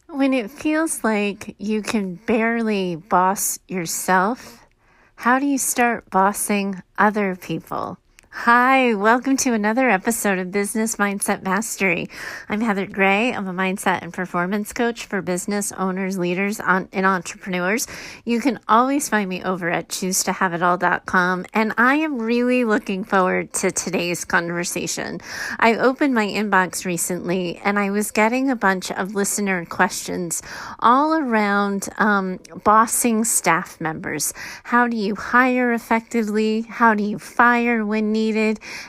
When it feels like you can barely boss yourself, how do you start bossing other people? Hi, welcome to another episode of Business Mindset Mastery. I'm Heather Gray. I'm a mindset and performance coach for business owners, leaders, and entrepreneurs. You can always find me over at choosetohaveitall.com, and I am really looking forward to today's conversation. I opened my inbox recently, and I was getting a bunch of listener questions all around bossing staff members. How do you hire effectively? How do you fire when needed?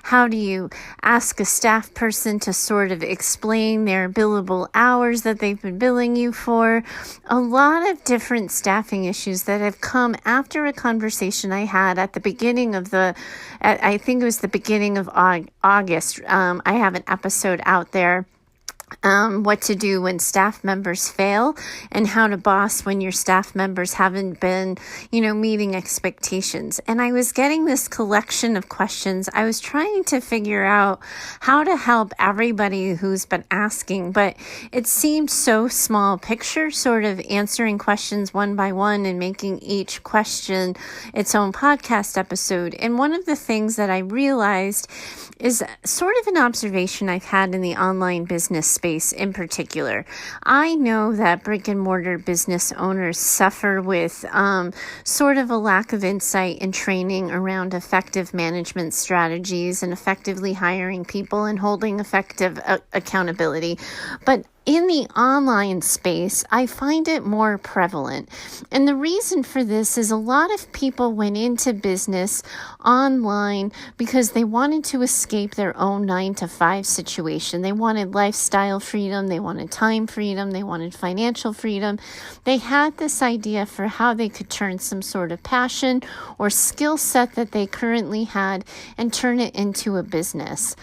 How do you ask a staff person to sort of explain their billable hours that they've been billing you for? A lot of different staffing issues that have come after a conversation I had at the beginning of I think it was the beginning of August. I have an episode out there. What to do when staff members fail and how to boss when your staff members haven't been, meeting expectations. And I was getting this collection of questions. I was trying to figure out how to help everybody who's been asking, but it seemed so small picture, sort of answering questions one by one and making each question its own podcast episode. And one of the things that I realized is sort of an observation I've had in the online business space in particular. I know that brick and mortar business owners suffer with sort of a lack of insight and training around effective management strategies and effectively hiring people and holding effective accountability. But in the online space, I find it more prevalent. And the reason for this is a lot of people went into business online because they wanted to escape their own 9-to-5 situation. They wanted lifestyle freedom. They wanted time freedom. They wanted financial freedom. They had this idea for how they could turn some sort of passion or skill set that they currently had and turn it into a business.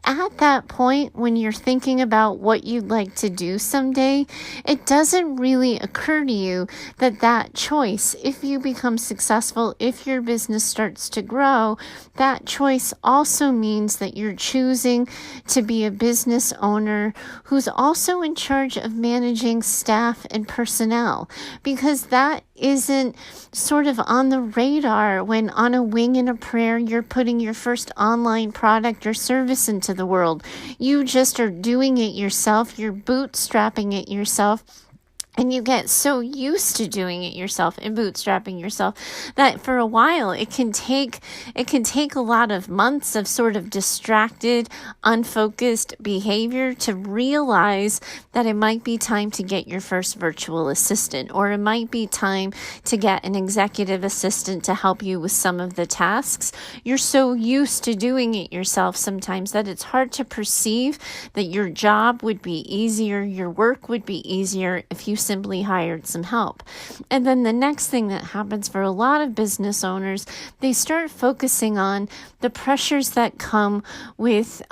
At that point, when you're thinking about what you'd like to do someday, it doesn't really occur to you that choice, if you become successful, if your business starts to grow, that choice also means that you're choosing to be a business owner who's also in charge of managing staff and personnel, because that isn't sort of on the radar when on a wing and a prayer you're putting your first online product or service into the world. You just are doing it yourself. You're bootstrapping it yourself. And you get so used to doing it yourself and bootstrapping yourself that for a while it can take a lot of months of sort of distracted, unfocused behavior to realize that it might be time to get your first virtual assistant, or it might be time to get an executive assistant to help you with some of the tasks. You're so used to doing it yourself sometimes that it's hard to perceive that your job would be easier, your work would be easier if you simply hired some help. And then the next thing that happens for a lot of business owners, they start focusing on the pressures that come with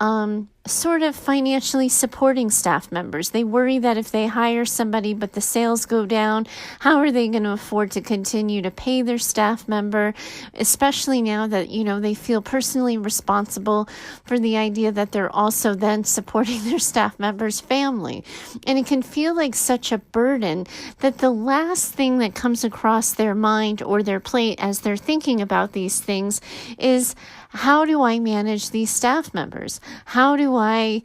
sort of financially supporting staff members. They worry that if they hire somebody but the sales go down, how are they going to afford to continue to pay their staff member, especially now that, they feel personally responsible for the idea that they're also then supporting their staff member's family. And it can feel like such a burden that the last thing that comes across their mind or their plate as they're thinking about these things is, how do I manage these staff members? How do I,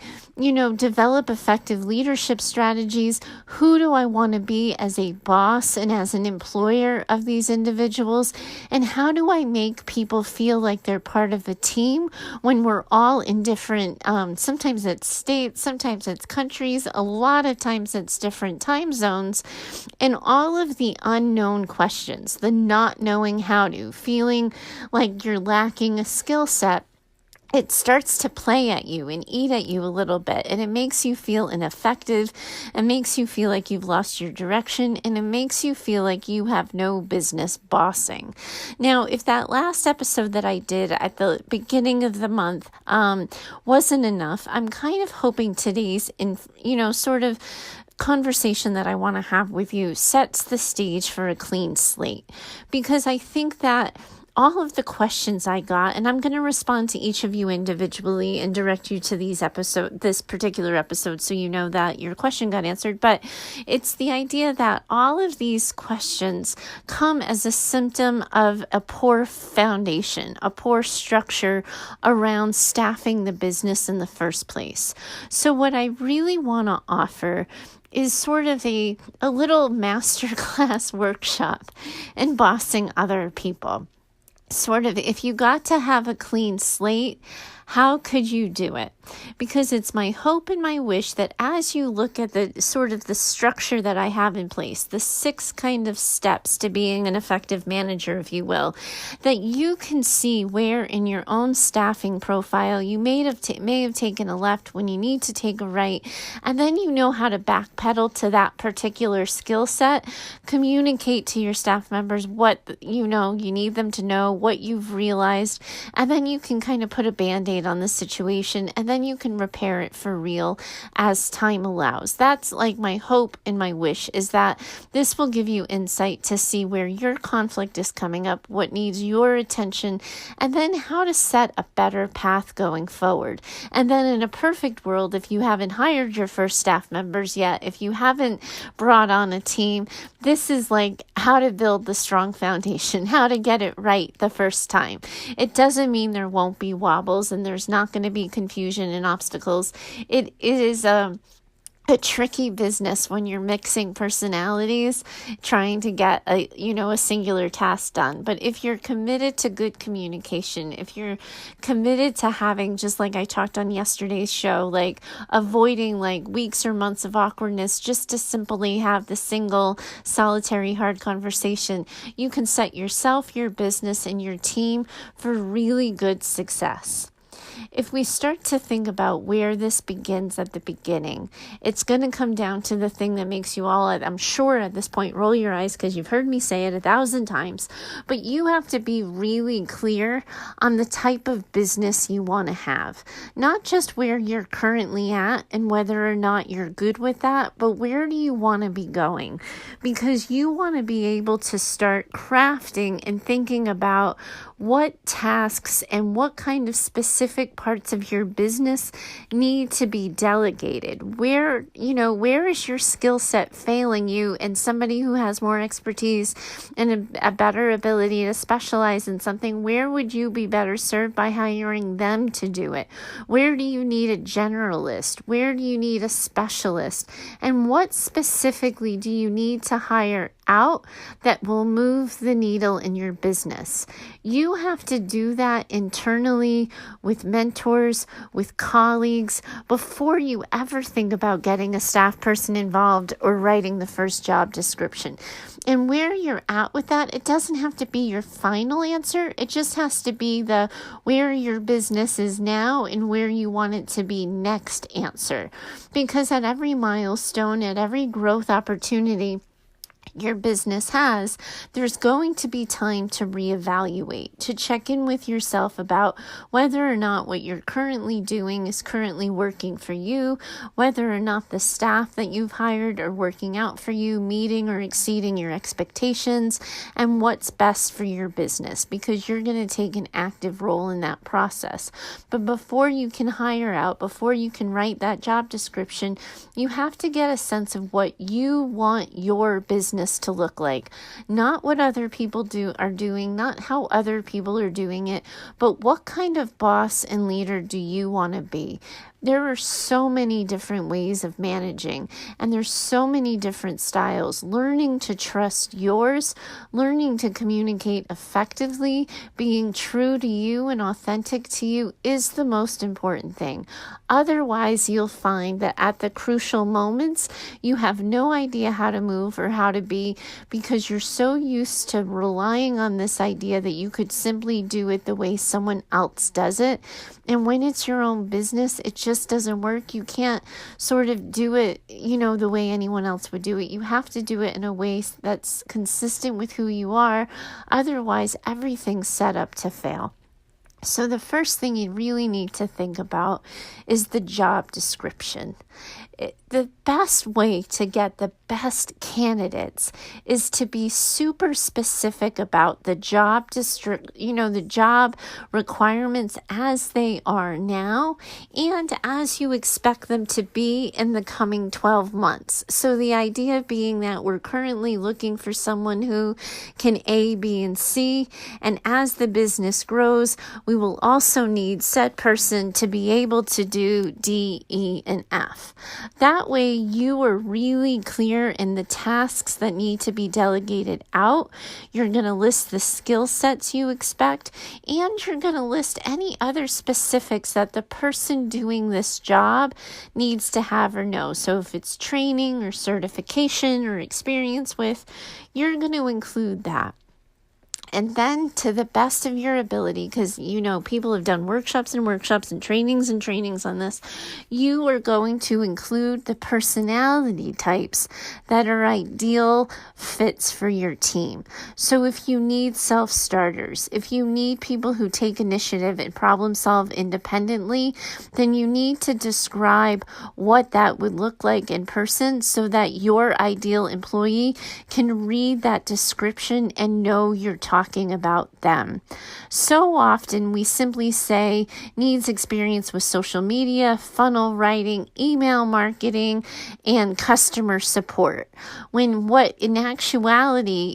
develop effective leadership strategies? Who do I want to be as a boss and as an employer of these individuals? And how do I make people feel like they're part of a team when we're all in different, sometimes it's states, sometimes it's countries, a lot of times it's different time zones, and all of the unknown questions, the not knowing how to, feeling like you're lacking a skill set, it starts to play at you and eat at you a little bit, and it makes you feel ineffective. It makes you feel like you've lost your direction, and it makes you feel like you have no business bossing. Now, if that last episode that I did at the beginning of the month wasn't enough, I'm kind of hoping today's sort of conversation that I want to have with you sets the stage for a clean slate, because I think that all of the questions I got, and I'm going to respond to each of you individually and direct you to this particular episode, so you know that your question got answered. But it's the idea that all of these questions come as a symptom of a poor foundation, a poor structure around staffing the business in the first place. So what I really want to offer is sort of a little masterclass workshop in bossing other people. Sort of, if you got to have a clean slate, how could you do it? Because it's my hope and my wish that as you look at the sort of the structure that I have in place, the 6 kind of steps to being an effective manager, if you will, that you can see where in your own staffing profile you may have taken a left when you need to take a right, and then you know how to backpedal to that particular skill set, communicate to your staff members what you need them to know, what you've realized, and then you can kind of put a band-aid on the situation, and then you can repair it for real as time allows. That's like my hope and my wish, is that this will give you insight to see where your conflict is coming up, what needs your attention, and then how to set a better path going forward. And then in a perfect world, if you haven't hired your first staff members yet, if you haven't brought on a team, this is like how to build the strong foundation, how to get it right the first time. It doesn't mean there won't be wobbles and there's not going to be confusion and obstacles. It is a tricky business when you're mixing personalities, trying to get a singular task done. But if you're committed to good communication, if you're committed to having, just like I talked on yesterday's show, like avoiding like weeks or months of awkwardness just to simply have the single solitary hard conversation, you can set yourself, your business, and your team for really good success. If we start to think about where this begins at the beginning, it's going to come down to the thing that makes you all, I'm sure at this point, roll your eyes because you've heard me say it 1,000 times, but you have to be really clear on the type of business you want to have. Not just where you're currently at and whether or not you're good with that, but where do you want to be going? Because you want to be able to start crafting and thinking about what tasks and what kind of specific parts of your business need to be delegated. Where is your skill set failing you, and somebody who has more expertise and a better ability to specialize in something, where would you be better served by hiring them to do it? Where do you need a generalist? Where do you need a specialist? And what specifically do you need to hire out that will move the needle in your business? You have to do that internally with mentors, with colleagues, before you ever think about getting a staff person involved or writing the first job description. And where you're at with that, it doesn't have to be your final answer. It just has to be the where your business is now and where you want it to be next answer. Because at every milestone, at every growth opportunity your business has, there's going to be time to reevaluate, to check in with yourself about whether or not what you're currently doing is currently working for you, whether or not the staff that you've hired are working out for you, meeting or exceeding your expectations, and what's best for your business, because you're going to take an active role in that process. But before you can hire out, before you can write that job description, you have to get a sense of what you want your business to look like. Not what other people are doing, not how other people are doing it, but what kind of boss and leader do you want to be? There are so many different ways of managing, and there's so many different styles. Learning to trust yours, learning to communicate effectively, being true to you and authentic to you is the most important thing. Otherwise, you'll find that at the crucial moments, you have no idea how to move or how to be, because you're so used to relying on this idea that you could simply do it the way someone else does it. And when it's your own business, it just doesn't work. You can't sort of do it, the way anyone else would do it. You have to do it in a way that's consistent with who you are. Otherwise, everything's set up to fail. So the first thing you really need to think about is the job description. the best way to get the best candidates is to be super specific about the job the job requirements as they are now and as you expect them to be in the coming 12 months. So the idea being that we're currently looking for someone who can A, B, and C, and as the business grows, we will also need said person to be able to do D, E, and F. That way you are really clear in the tasks that need to be delegated out. You're going to list the skill sets you expect, and you're going to list any other specifics that the person doing this job needs to have or know. So if it's training or certification or experience with, you're going to include that. And then to the best of your ability, because people have done workshops and trainings on this, you are going to include the personality types that are ideal fits for your team. So if you need self-starters, if you need people who take initiative and problem solve independently, then you need to describe what that would look like in person so that your ideal employee can read that description and know you're talking about them. So often we simply say needs experience with social media, funnel writing, email marketing, and customer support. When what in actuality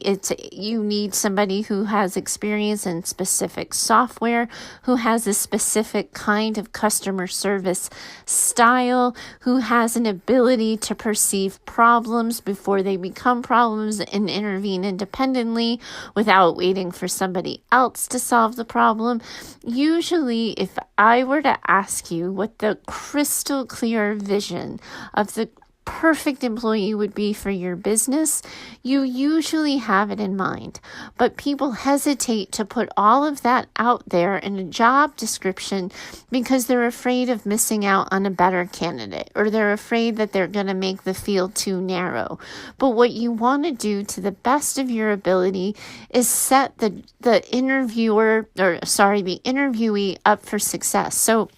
you need somebody who has experience in specific software, who has a specific kind of customer service style, who has an ability to perceive problems before they become problems and intervene independently without waiting for somebody else to solve the problem. Usually, if I were to ask you what the crystal clear vision of the perfect employee would be for your business, you usually have it in mind. But people hesitate to put all of that out there in a job description because they're afraid of missing out on a better candidate, or they're afraid that they're going to make the field too narrow. But what you want to do to the best of your ability is set the interviewee up for success. So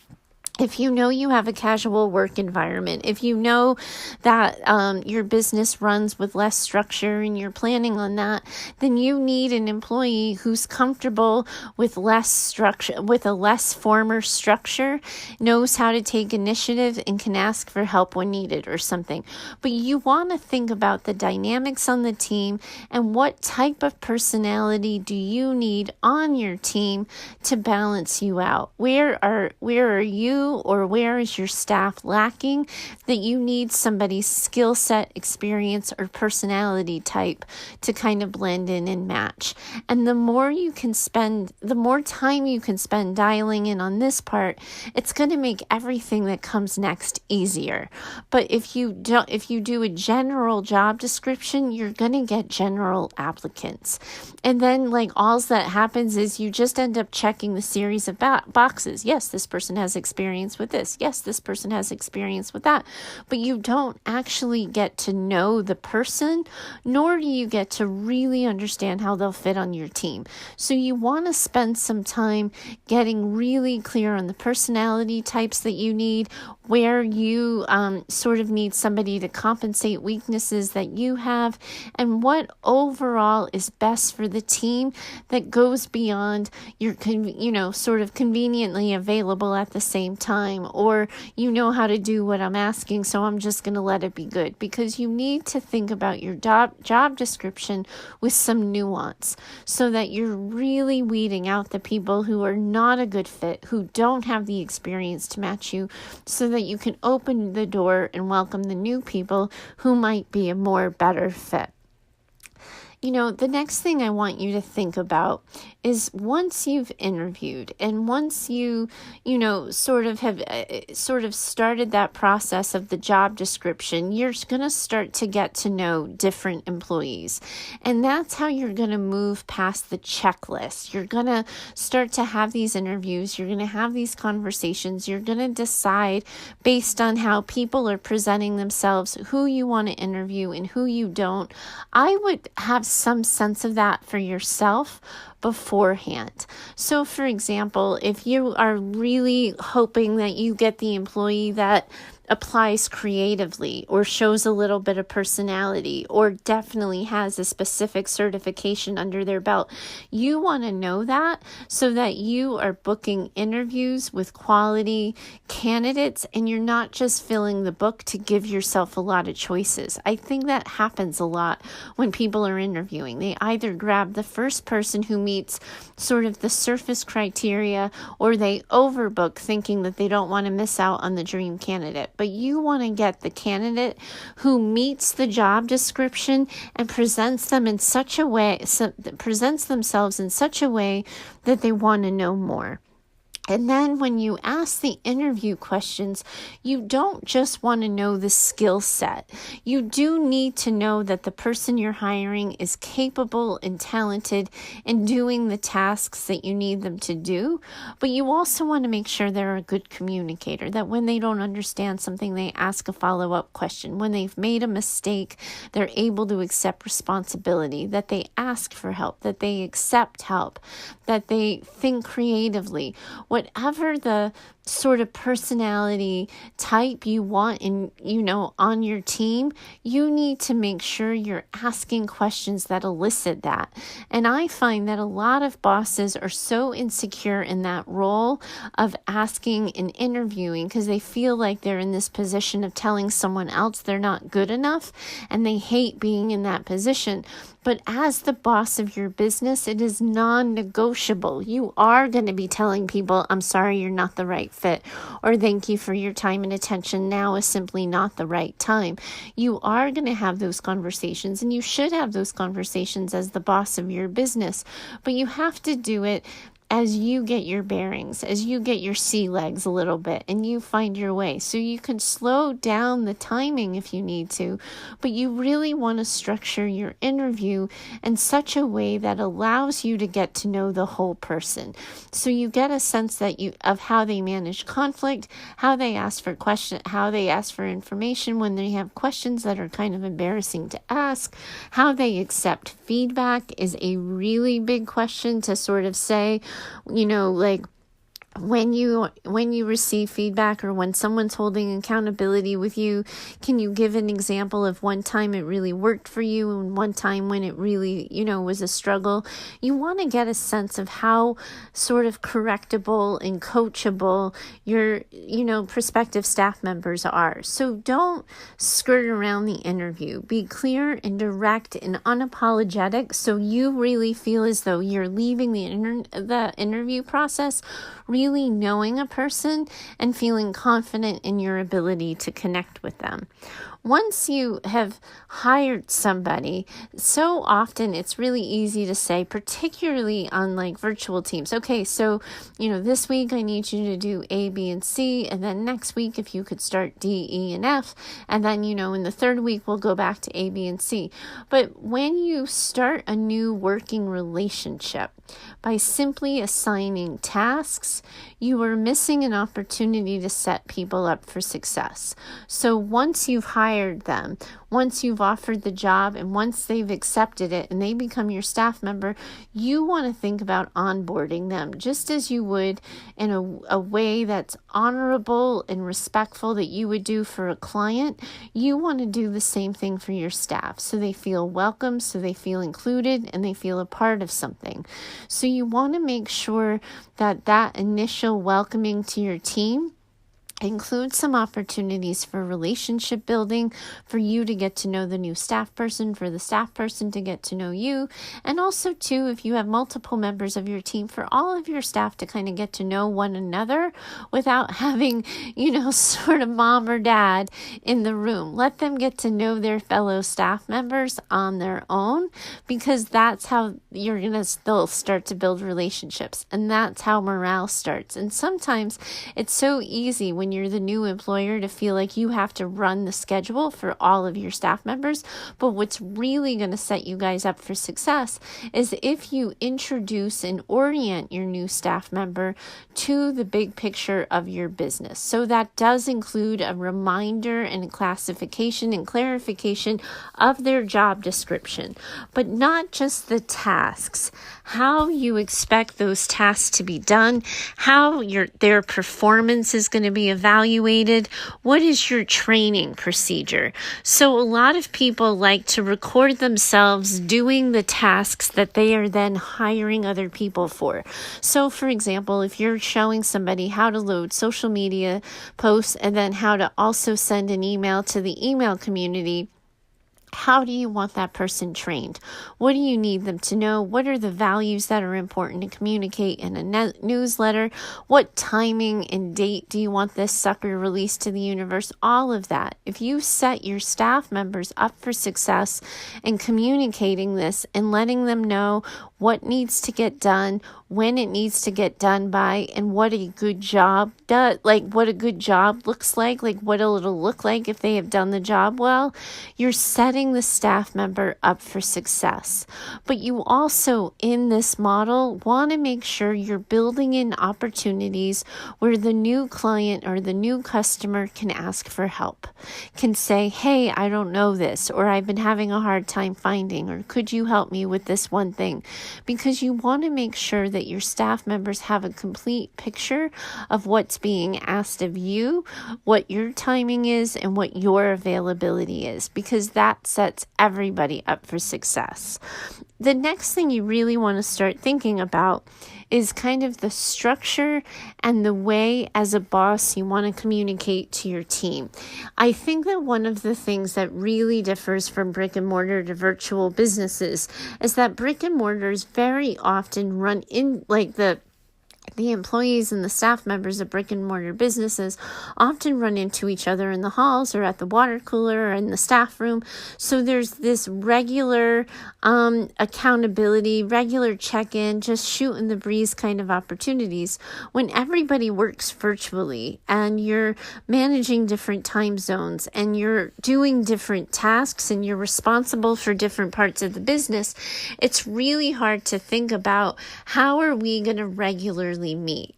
if you know you have a casual work environment, if you know that your business runs with less structure and you're planning on that, then you need an employee who's comfortable with less structure, with a less former structure, knows how to take initiative and can ask for help when needed or something. But you want to think about the dynamics on the team and what type of personality do you need on your team to balance you out? Where are you or where is your staff lacking that you need somebody's skill set, experience, or personality type to kind of blend in and match? And the more time you can spend dialing in on this part, it's going to make everything that comes next easier. But if you do a general job description, you're going to get general applicants. And then all that happens is you just end up checking the series of boxes. Yes, this person has experience with this. Yes, this person has experience with that. But you don't actually get to know the person, nor do you get to really understand how they'll fit on your team. So you want to spend some time getting really clear on the personality types that you need, where you sort of need somebody to compensate weaknesses that you have, and what overall is best for the team that goes beyond your, sort of conveniently available at the same time, or how to do what I'm asking, so I'm just going to let it be good. Because you need to think about your job description with some nuance so that you're really weeding out the people who are not a good fit, who don't have the experience to match you, so that you can open the door and welcome the new people who might be a more better fit. The next thing I want you to think about is once you've interviewed and once you, sort of started that process of the job description, you're going to start to get to know different employees. And that's how you're going to move past the checklist. You're going to start to have these interviews. You're going to have these conversations. You're going to decide based on how people are presenting themselves, who you want to interview and who you don't. I would have some sense of that for yourself beforehand. So for example, if you are really hoping that you get the employee that applies creatively or shows a little bit of personality or definitely has a specific certification under their belt. You want to know that so that you are booking interviews with quality candidates and you're not just filling the book to give yourself a lot of choices. I think that happens a lot when people are interviewing. They either grab the first person who meets sort of the surface criteria or they overbook thinking that they don't want to miss out on the dream candidate. But you want to get the candidate who meets the job description and presents them in such a way, presents themselves in such a way that they want to know more. And then when you ask the interview questions, you don't just want to know the skill set. You do need to know that the person you're hiring is capable and talented in doing the tasks that you need them to do. But you also want to make sure they're a good communicator, that when they don't understand something, they ask a follow-up question. When they've made a mistake, they're able to accept responsibility, that they ask for help, that they accept help, that they think creatively. Whatever the sort of personality type you want on your team, you need to make sure you're asking questions that elicit that. And I find that a lot of bosses are so insecure in that role of asking and interviewing because they feel like they're in this position of telling someone else they're not good enough, and they hate being in that position. But as the boss of your business, it is non-negotiable. You are going to be telling people, I'm sorry, you're not the right fit, or thank you for your time and attention. Now is simply not the right time. You are going to have those conversations, and you should have those conversations as the boss of your business. But you have to do it as you get your bearings, as you get your sea legs a little bit and you find your way. So you can slow down the timing if you need to, but you really want to structure your interview in such a way that allows you to get to know the whole person. So you get a sense of how they manage conflict, how they ask for information when they have questions that are kind of embarrassing to ask, how they accept feedback is a really big question to sort of say, like when you receive feedback or when someone's holding accountability with you, can you give an example of one time it really worked for you and one time when it really, was a struggle? You want to get a sense of how sort of correctable and coachable your, prospective staff members are. So don't skirt around the interview. Be clear and direct and unapologetic so you really feel as though you're leaving the interview process really knowing a person and feeling confident in your ability to connect with them. Once you have hired somebody, so often it's really easy to say, particularly on like virtual teams, okay, so, this week I need you to do A, B, and C, and then next week if you could start D, E, and F, and then, in the third week we'll go back to A, B, and C. But when you start a new working relationship, by simply assigning tasks, you are missing an opportunity to set people up for success. So once you've hired them, once you've offered the job, and once they've accepted it and they become your staff member, you want to think about onboarding them just as you would in a way that's honorable and respectful that you would do for a client. You want to do the same thing for your staff so they feel welcome, so they feel included, and they feel a part of something. So you want to make sure that initial welcoming to your team include some opportunities for relationship building, for you to get to know the new staff person, for the staff person to get to know you, and also too, if you have multiple members of your team, for all of your staff to kind of get to know one another without having, sort of mom or dad in the room. Let them get to know their fellow staff members on their own, because that's how they'll start to build relationships, and that's how morale starts. And sometimes it's so easy when you're the new employer to feel like you have to run the schedule for all of your staff members. But what's really going to set you guys up for success is if you introduce and orient your new staff member to the big picture of your business. So that does include a reminder and a classification and clarification of their job description, but not just the tasks, how you expect those tasks to be done, how their performance is going to be evaluated, what is your training procedure? So a lot of people like to record themselves doing the tasks that they are then hiring other people for. So for example, if you're showing somebody how to load social media posts and then how to also send an email to the email community, how do you want that person trained? What do you need them to know? What are the values that are important to communicate in a newsletter? What timing and date do you want this sucker released to the universe? All of that. If you set your staff members up for success in communicating this and letting them know what needs to get done, when it needs to get done by, and what a good job does, what a good job looks like what it'll look like if they have done the job well, you're setting the staff member up for success. But you also, in this model, want to make sure you're building in opportunities where the new client or the new customer can ask for help, can say, hey, I don't know this, or I've been having a hard time finding, or could you help me with this one thing? Because you want to make sure that your staff members have a complete picture of what's being asked of you, what your timing is, and what your availability is, because that sets everybody up for success. The next thing you really want to start thinking about is kind of the structure and the way as a boss you want to communicate to your team. I think that one of the things that really differs from brick and mortar to virtual businesses is that brick and mortars very often run in the employees and the staff members of brick and mortar businesses often run into each other in the halls or at the water cooler or in the staff room. So there's this regular accountability, regular check-in, just shooting the breeze kind of opportunities. When everybody works virtually and you're managing different time zones and you're doing different tasks and you're responsible for different parts of the business, it's really hard to think about how are we going to regularly meet.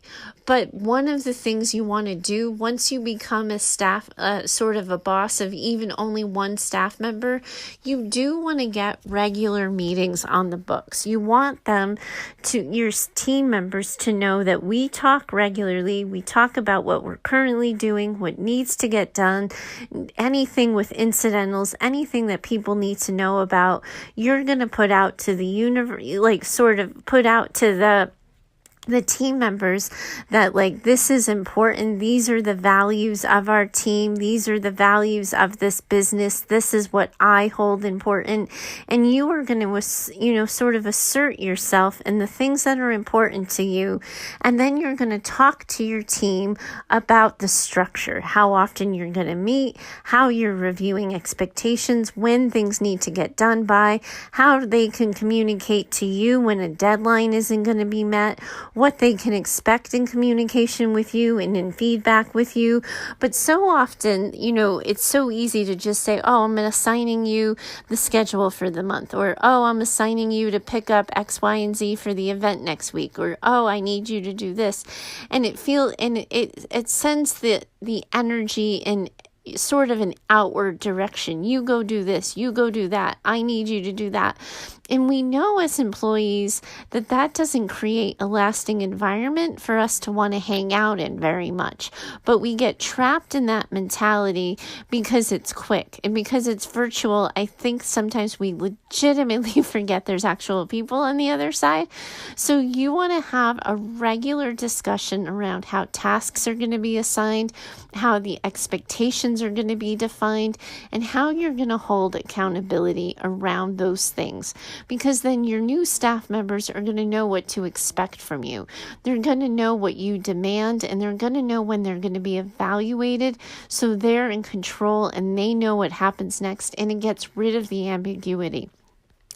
But one of the things you want to do once you become a staff, sort of a boss of even only one staff member, you do want to get regular meetings on the books. You want your team members to know that we talk regularly. We talk about what we're currently doing, what needs to get done, anything with incidentals, anything that people need to know about. You're going to put out to the universe, put out to the team members that this is important. These are the values of our team. These are the values of this business. This is what I hold important. And you are going to, sort of assert yourself in the things that are important to you. And then you're going to talk to your team about the structure, how often you're going to meet, how you're reviewing expectations, when things need to get done by, how they can communicate to you when a deadline isn't going to be met, what they can expect in communication with you and in feedback with you. But so often, it's so easy to just say, oh, I'm assigning you the schedule for the month, or, oh, I'm assigning you to pick up X, Y, and Z for the event next week, or, oh, I need you to do this. And it sends the energy in sort of an outward direction. You go do this, you go do that. I need you to do that. And we know as employees that doesn't create a lasting environment for us to want to hang out in very much. But we get trapped in that mentality because it's quick and because it's virtual. I think sometimes we legitimately forget there's actual people on the other side. So you want to have a regular discussion around how tasks are going to be assigned, how the expectations are going to be defined, and how you're going to hold accountability around those things. Because then your new staff members are going to know what to expect from you. They're going to know what you demand, and they're going to know when they're going to be evaluated, so they're in control and they know what happens next, and it gets rid of the ambiguity.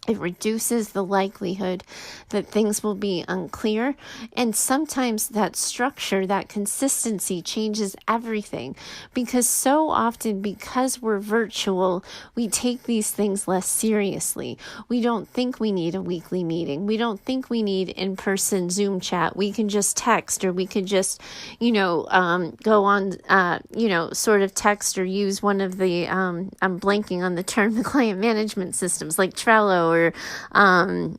It reduces the likelihood that things will be unclear. And sometimes that structure, that consistency changes everything. Because so often, because we're virtual, we take these things less seriously. We don't think we need a weekly meeting. We don't think we need in-person Zoom chat. We can just text, or we could just, go on, sort of text or use one of the, I'm blanking on the term, the client management systems like Trello or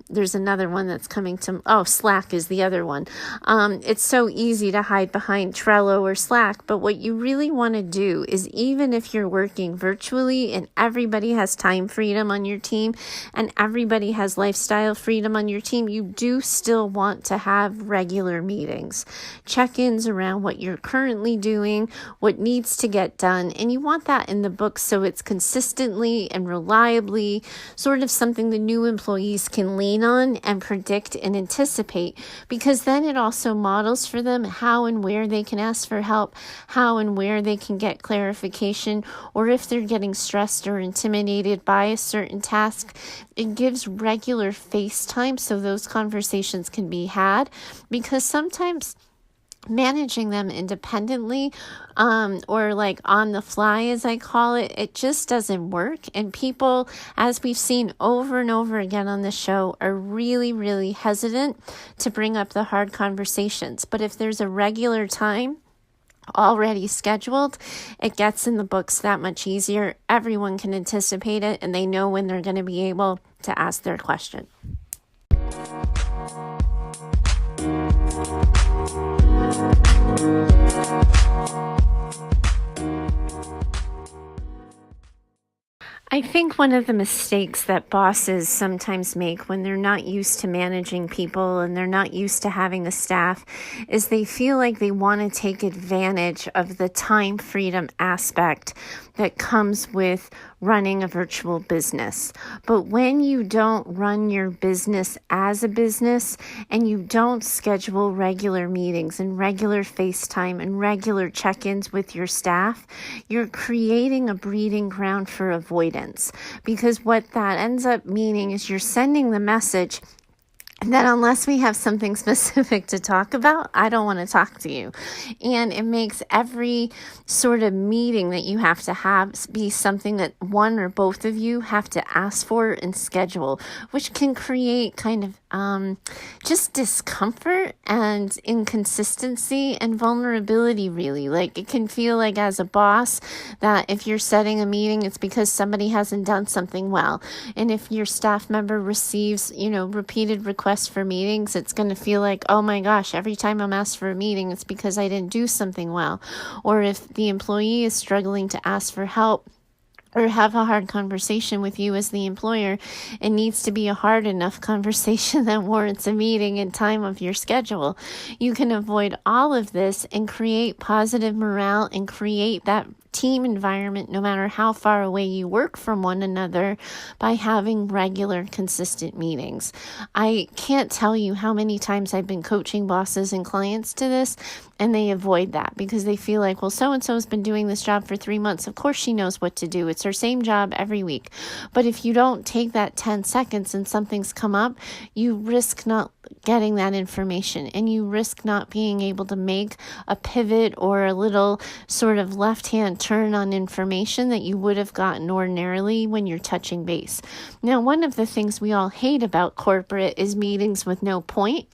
there's another one that's coming to, Slack is the other one. It's so easy to hide behind Trello or Slack, but what you really want to do is, even if you're working virtually and everybody has time freedom on your team and everybody has lifestyle freedom on your team, you do still want to have regular meetings, check-ins around what you're currently doing, what needs to get done, and you want that in the book so it's consistently and reliably sort of something the new employees can lean on and predict and anticipate, because then it also models for them how and where they can ask for help, how and where they can get clarification, or if they're getting stressed or intimidated by a certain task. It gives regular face time so those conversations can be had, because sometimes managing them independently or like on the fly, as I call it, it just doesn't work. And people, as we've seen over and over again on the show, are really, really hesitant to bring up the hard conversations. But if there's a regular time already scheduled, it gets in the books that much easier. Everyone can anticipate it and they know when they're going to be able to ask their question. I think one of the mistakes that bosses sometimes make when they're not used to managing people and they're not used to having a staff is they feel like they want to take advantage of the time freedom aspect that comes with running a virtual business. But when you don't run your business as a business and you don't schedule regular meetings and regular FaceTime and regular check-ins with your staff, you're creating a breeding ground for avoidance. Because what that ends up meaning is you're sending the message that unless we have something specific to talk about, I don't want to talk to you. And it makes every sort of meeting that you have to have be something that one or both of you have to ask for and schedule, which can create kind of just discomfort and inconsistency and vulnerability, really. Like, it can feel like, as a boss, that if you're setting a meeting, it's because somebody hasn't done something well. And if your staff member receives, repeated requests for meetings, it's going to feel like, oh my gosh, every time I'm asked for a meeting, it's because I didn't do something well. Or if the employee is struggling to ask for help or have a hard conversation with you as the employer, it needs to be a hard enough conversation that warrants a meeting and time of your schedule. You can avoid all of this and create positive morale and create that team environment, no matter how far away you work from one another, by having regular, consistent meetings. I can't tell you how many times I've been coaching bosses and clients to this, and they avoid that because they feel like, well, so-and-so has been doing this job for 3 months. Of course she knows what to do. It's her same job every week. But if you don't take that 10 seconds and something's come up, you risk not getting that information, and you risk not being able to make a pivot or a little sort of left-hand turn on information that you would have gotten ordinarily when you're touching base. Now, one of the things we all hate about corporate is meetings with no point.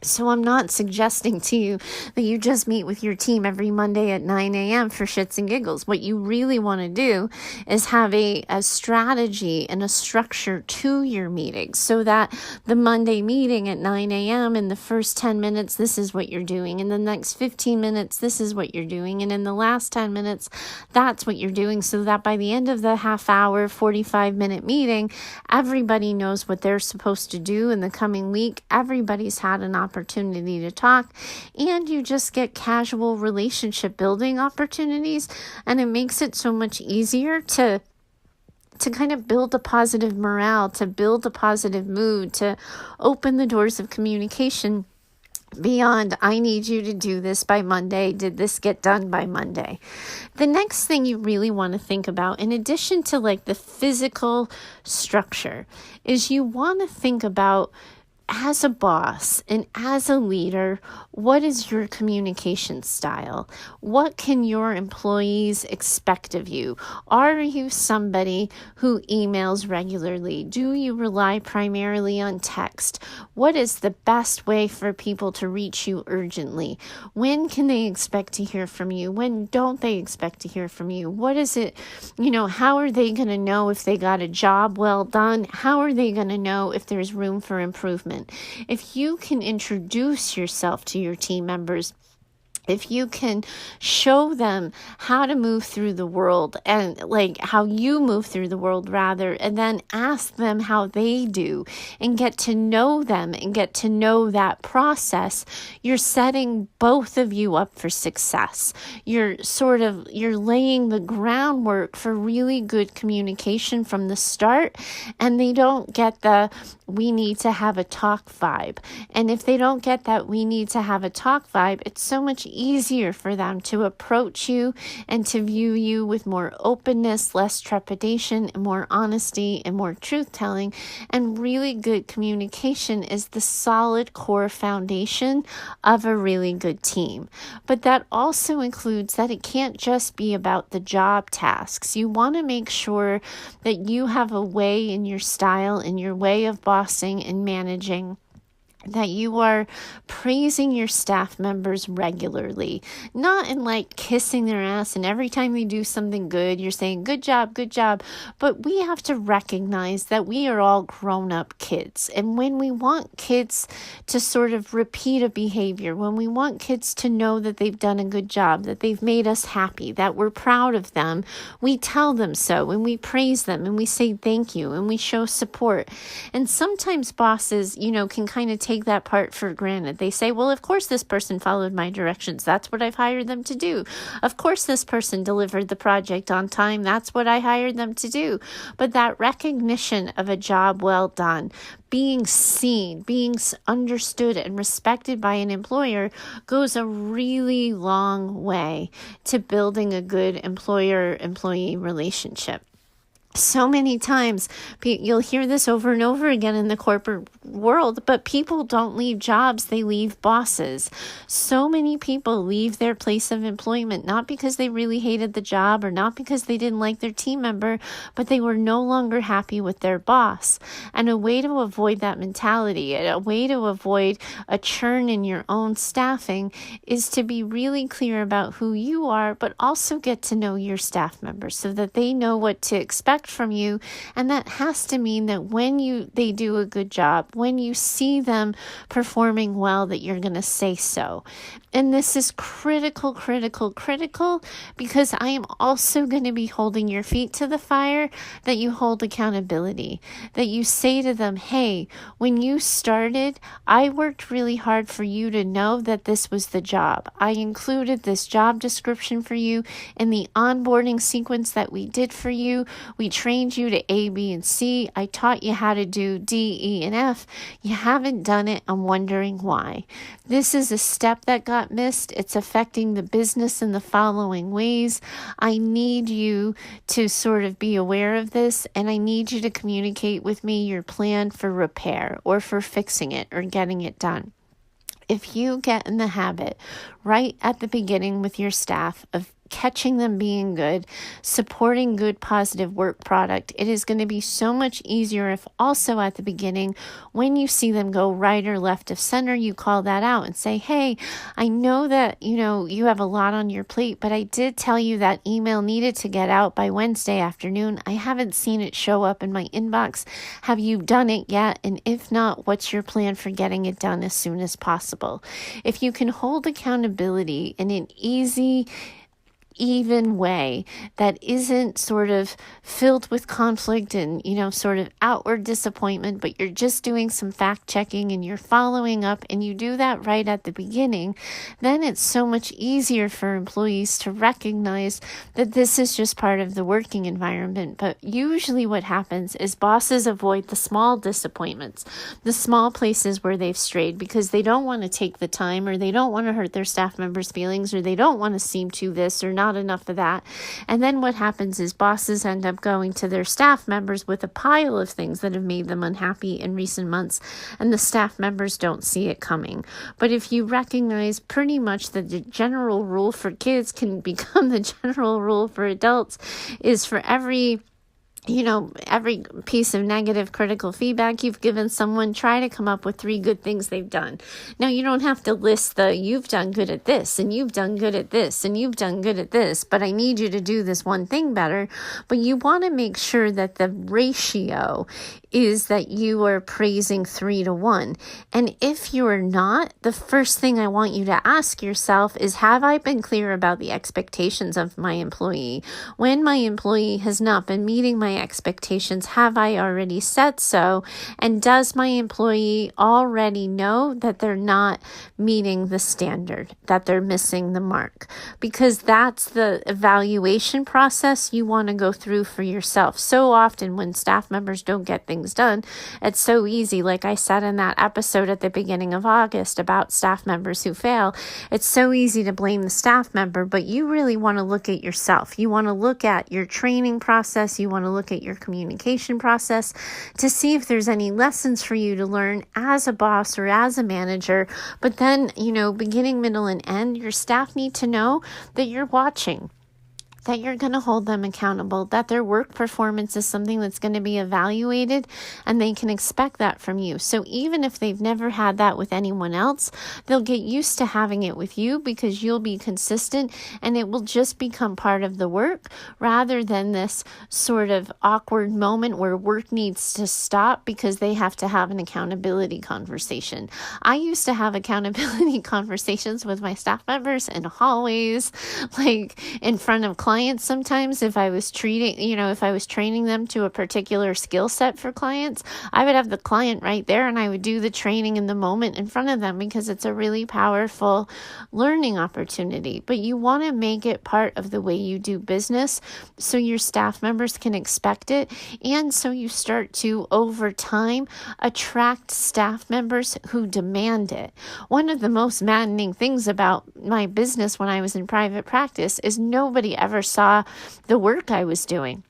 So I'm not suggesting to you that you just meet with your team every Monday at 9 a.m. for shits and giggles. What you really want to do is have a strategy and a structure to your meetings, so that the Monday meeting at 9 a.m. in the first 10 minutes, this is what you're doing. In the next 15 minutes, this is what you're doing. And in the last 10 minutes, that's what you're doing, so that by the end of the half hour, 45-minute meeting, everybody knows what they're supposed to do in the coming week. Everybody's had an opportunity to talk, and you just get casual relationship building opportunities, and it makes it so much easier to kind of build a positive morale, to build a positive mood, to open the doors of communication beyond, I need you to do this by Monday. Did this get done by Monday? The next thing you really want to think about, in addition to like the physical structure, is you want to think about as a boss and as a leader, what is your communication style? What can your employees expect of you? Are you somebody who emails regularly? Do you rely primarily on text? What is the best way for people to reach you urgently? When can they expect to hear from you? When don't they expect to hear from you? What is it, how are they going to know if they got a job well done? How are they going to know if there's room for improvement? If you can introduce yourself to your team members, if you can show them how to move through the world and how you move through the world rather, and then ask them how they do and get to know them and get to know that process, you're setting both of you up for success. You're laying the groundwork for really good communication from the start, and they don't get the we need to have a talk vibe. And if they don't get that we need to have a talk vibe, it's so much easier for them to approach you and to view you with more openness, less trepidation, and more honesty and more truth-telling. And really good communication is the solid core foundation of a really good team. But that also includes that it can't just be about the job tasks. You want to make sure that you have a way in your style, in your way of bossing and managing, that you are praising your staff members regularly, not in kissing their ass and every time they do something good, you're saying, good job, but we have to recognize that we are all grown-up kids. And when we want kids to sort of repeat a behavior, when we want kids to know that they've done a good job, that they've made us happy, that we're proud of them, we tell them so and we praise them and we say thank you and we show support. And sometimes bosses, can kind of take that part for granted. They say, well, of course this person followed my directions. That's what I've hired them to do. Of course this person delivered the project on time. That's what I hired them to do. But that recognition of a job well done, being seen, being understood and respected by an employer goes a really long way to building a good employer-employee relationship. So many times, you'll hear this over and over again in the corporate world, but people don't leave jobs, they leave bosses. So many people leave their place of employment, not because they really hated the job or not because they didn't like their team member, but they were no longer happy with their boss. And a way to avoid that mentality, a way to avoid a churn in your own staffing is to be really clear about who you are, but also get to know your staff members so that they know what to expect from you. And that has to mean that when they do a good job, when you see them performing well, that you're going to say so. And this is critical, because I am also going to be holding your feet to the fire, that you hold accountability, that you say to them, hey, when you started, I worked really hard for you to know that this was the job. I included this job description for you in the onboarding sequence that we did for you. We trained you to A, B, and C. I taught you how to do D, E, and F. You haven't done it. I'm wondering why. This is a step that got missed. It's affecting the business in the following ways. I need you to sort of be aware of this, and I need you to communicate with me your plan for repair or for fixing it or getting it done. If you get in the habit right at the beginning with your staff of catching them being good, supporting good, positive work product, it is going to be so much easier if also at the beginning, when you see them go right or left of center, you call that out and say, hey, I know that, you have a lot on your plate, but I did tell you that email needed to get out by Wednesday afternoon. I haven't seen it show up in my inbox. Have you done it yet? And if not, what's your plan for getting it done as soon as possible? If you can hold accountability in an easy, even way that isn't sort of filled with conflict and, sort of outward disappointment, but you're just doing some fact checking and you're following up and you do that right at the beginning, then it's so much easier for employees to recognize that this is just part of the working environment. But usually what happens is bosses avoid the small disappointments, the small places where they've strayed, because they don't want to take the time, or they don't want to hurt their staff members' feelings, or they don't want to seem to this or not not enough of that. And then what happens is bosses end up going to their staff members with a pile of things that have made them unhappy in recent months, and the staff members don't see it coming. But if you recognize pretty much that the general rule for kids can become the general rule for adults, is for every piece of negative critical feedback you've given someone, try to come up with 3 good things they've done. Now, you don't have to list you've done good at this, and you've done good at this, and you've done good at this, but I need you to do this one thing better. But you want to make sure that the ratio is that you are praising 3 to 1. And if you are not, the first thing I want you to ask yourself is, have I been clear about the expectations of my employee? When my employee has not been meeting my expectations, have I already said so? And does my employee already know that they're not meeting the standard, that they're missing the mark? Because that's the evaluation process you want to go through for yourself. So often when staff members don't get things done, it's so easy. Like I said in that episode at the beginning of August about staff members who fail, it's so easy to blame the staff member, but you really want to look at yourself. You want to look at your training process. You want to look at your communication process to see if there's any lessons for you to learn as a boss or as a manager. But then, beginning, middle, and end, your staff need to know that you're watching, that you're going to hold them accountable, that their work performance is something that's going to be evaluated, and they can expect that from you. So even if they've never had that with anyone else, they'll get used to having it with you because you'll be consistent, and it will just become part of the work rather than this sort of awkward moment where work needs to stop because they have to have an accountability conversation. I used to have accountability conversations with my staff members in hallways, like in front of clients. Sometimes if I was training them to a particular skill set for clients, I would have the client right there and I would do the training in the moment in front of them because it's a really powerful learning opportunity. But you want to make it part of the way you do business so your staff members can expect it, and so you start to, over time, attract staff members who demand it. One of the most maddening things about my business when I was in private practice is nobody ever saw the work I was doing.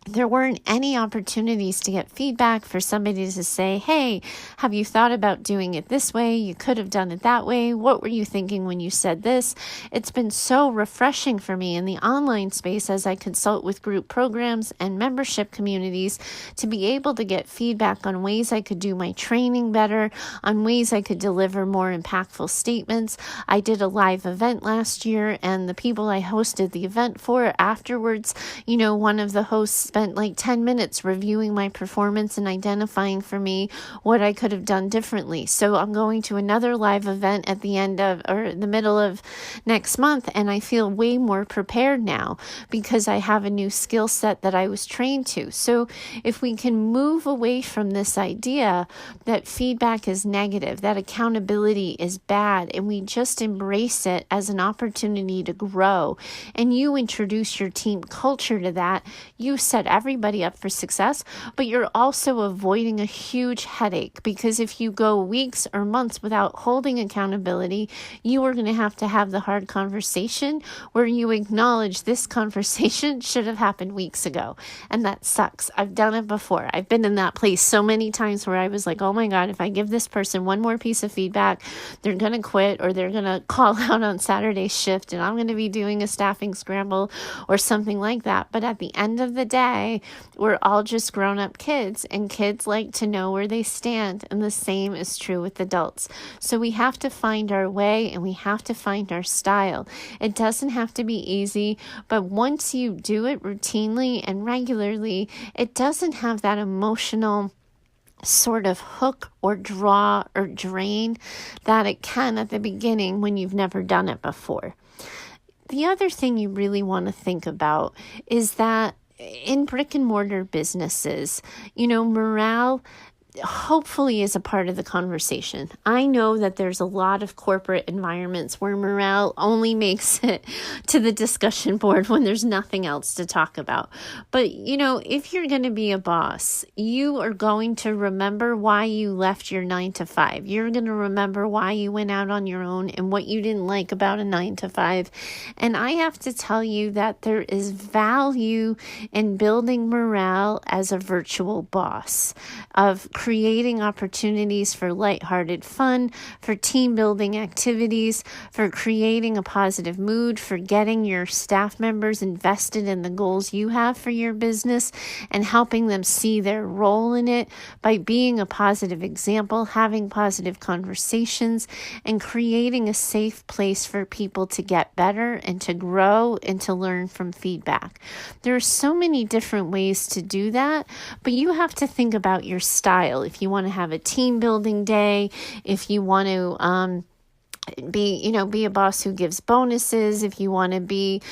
There weren't any opportunities to get feedback for somebody to say, hey, have you thought about doing it this way? You could have done it that way. What were you thinking when you said this? It's been so refreshing for me in the online space as I consult with group programs and membership communities to be able to get feedback on ways I could do my training better, on ways I could deliver more impactful statements. I did a live event last year, and the people I hosted the event for afterwards, one of the hosts spent like 10 minutes reviewing my performance and identifying for me what I could have done differently. So I'm going to another live event at the end of, or the middle of next month, and I feel way more prepared now because I have a new skill set that I was trained to. So if we can move away from this idea that feedback is negative, that accountability is bad, and we just embrace it as an opportunity to grow, and you introduce your team culture to that, you set everybody up for success, but you're also avoiding a huge headache, because if you go weeks or months without holding accountability, you are going to have the hard conversation where you acknowledge this conversation should have happened weeks ago. And that sucks. I've done it before. I've been in that place so many times where I was like, oh my God, if I give this person one more piece of feedback, they're going to quit, or they're going to call out on Saturday's shift, and I'm going to be doing a staffing scramble or something like that. But at the end of the day, we're all just grown-up kids, and kids like to know where they stand, and the same is true with adults. So we have to find our way, and we have to find our style. It doesn't have to be easy, but once you do it routinely and regularly, it doesn't have that emotional sort of hook or draw or drain that it can at the beginning when you've never done it before. The other thing you really want to think about is that in brick and mortar businesses, morale hopefully is a part of the conversation. I know that there's a lot of corporate environments where morale only makes it to the discussion board when there's nothing else to talk about. But, if you're going to be a boss, you are going to remember why you left your 9 to 5. You're going to remember why you went out on your own and what you didn't like about a 9 to 5. And I have to tell you that there is value in building morale as a virtual boss, of creating opportunities for lighthearted fun, for team building activities, for creating a positive mood, for getting your staff members invested in the goals you have for your business and helping them see their role in it by being a positive example, having positive conversations, and creating a safe place for people to get better and to grow and to learn from feedback. There are so many different ways to do that, but you have to think about your style. If you want to have a team building day, if you want to be a boss who gives bonuses, if you want to be,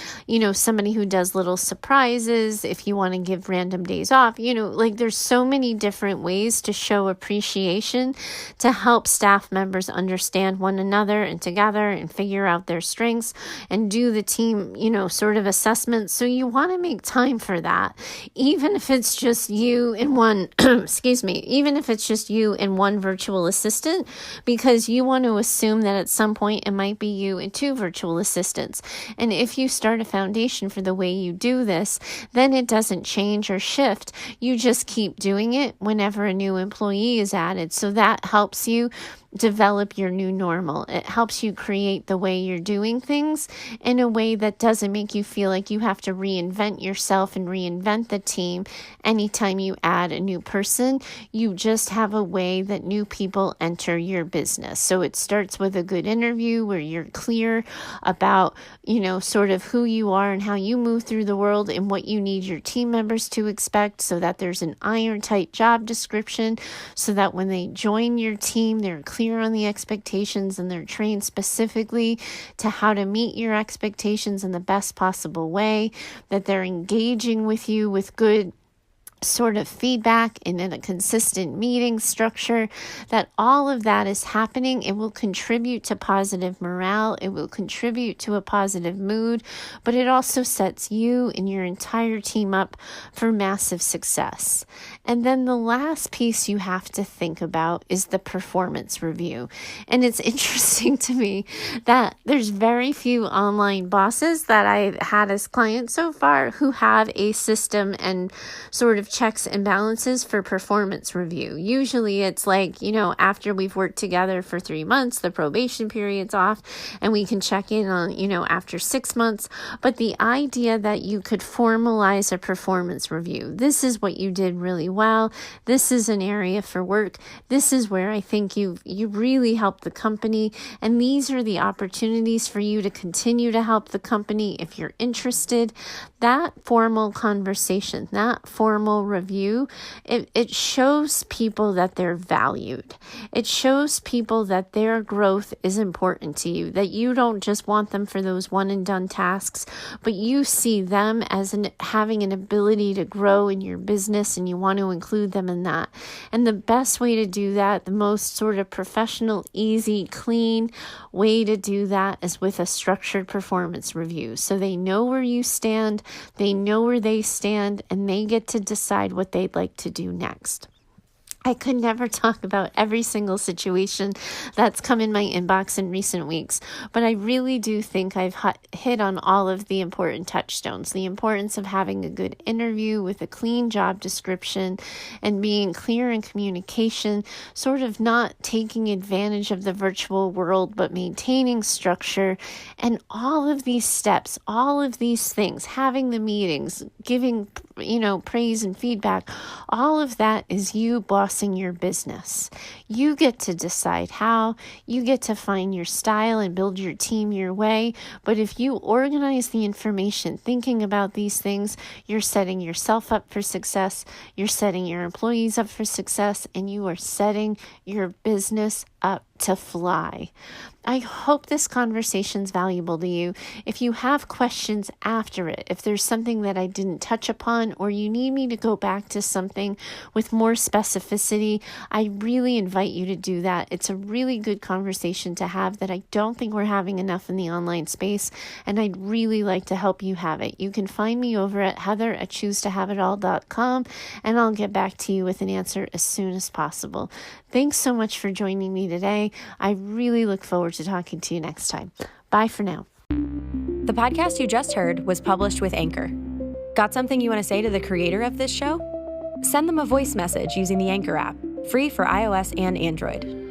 somebody who does little surprises, if you want to give random days off, there's so many different ways to show appreciation to help staff members understand one another and together and figure out their strengths and do the team, sort of assessment. So you want to make time for that, even if it's just you and one, even if it's just you and one virtual assistant, because you want to assume that at some point it might be you and 2 virtual assistants. And if you start a foundation for the way you do this, then it doesn't change or shift. You just keep doing it whenever a new employee is added. So that helps you develop your new normal. It helps you create the way you're doing things in a way that doesn't make you feel like you have to reinvent yourself and reinvent the team anytime you add a new person. You just have a way that new people enter your business. So it starts with a good interview where you're clear about, sort of who you are and how you move through the world and what you need your team members to expect, so that there's an iron-tight job description, so that when they join your team, they're clear on the expectations and they're trained specifically to how to meet your expectations in the best possible way, that they're engaging with you with good sort of feedback and in a consistent meeting structure, that all of that is happening. It will contribute to positive morale. It will contribute to a positive mood, but it also sets you and your entire team up for massive success. And then the last piece you have to think about is the performance review. And it's interesting to me that there's very few online bosses that I've had as clients so far who have a system and sort of checks and balances for performance review. Usually it's like, after we've worked together for 3 months, the probation period's off and we can check in on, after 6 months. But the idea that you could formalize a performance review, this is what you did really well. This is an area for work. This is where I think you really helped the company. And these are the opportunities for you to continue to help the company if you're interested. That formal conversation, that formal review, it shows people that they're valued. It shows people that their growth is important to you, that you don't just want them for those one and done tasks, but you see them as having an ability to grow in your business and you want to include them in that. And the best way to do that, the most sort of professional, easy, clean way to do that is with a structured performance review. So they know where you stand, they know where they stand, and they get to decide what they'd like to do next. I could never talk about every single situation that's come in my inbox in recent weeks, but I really do think I've hit on all of the important touchstones. The importance of having a good interview with a clean job description and being clear in communication, sort of not taking advantage of the virtual world, but maintaining structure, and all of these steps, all of these things, having the meetings, giving, praise and feedback, all of that is you bossing your business. You get to decide how, you get to find your style and build your team your way. But if you organize the information thinking about these things, you're setting yourself up for success, you're setting your employees up for success, and you are setting your business up to fly. I hope this conversation's valuable to you. If you have questions after it, if there's something that I didn't touch upon, or you need me to go back to something with more specificity, I really invite you to do that. It's a really good conversation to have that I don't think we're having enough in the online space, and I'd really like to help you have it. You can find me over at heather@choosetohaveitall.com, and I'll get back to you with an answer as soon as possible. Thanks so much for joining me today. I really look forward to talking to you next time. Bye for now. The podcast you just heard was published with Anchor. Got something you want to say to the creator of this show? Send them a voice message using the Anchor app, free for iOS and Android.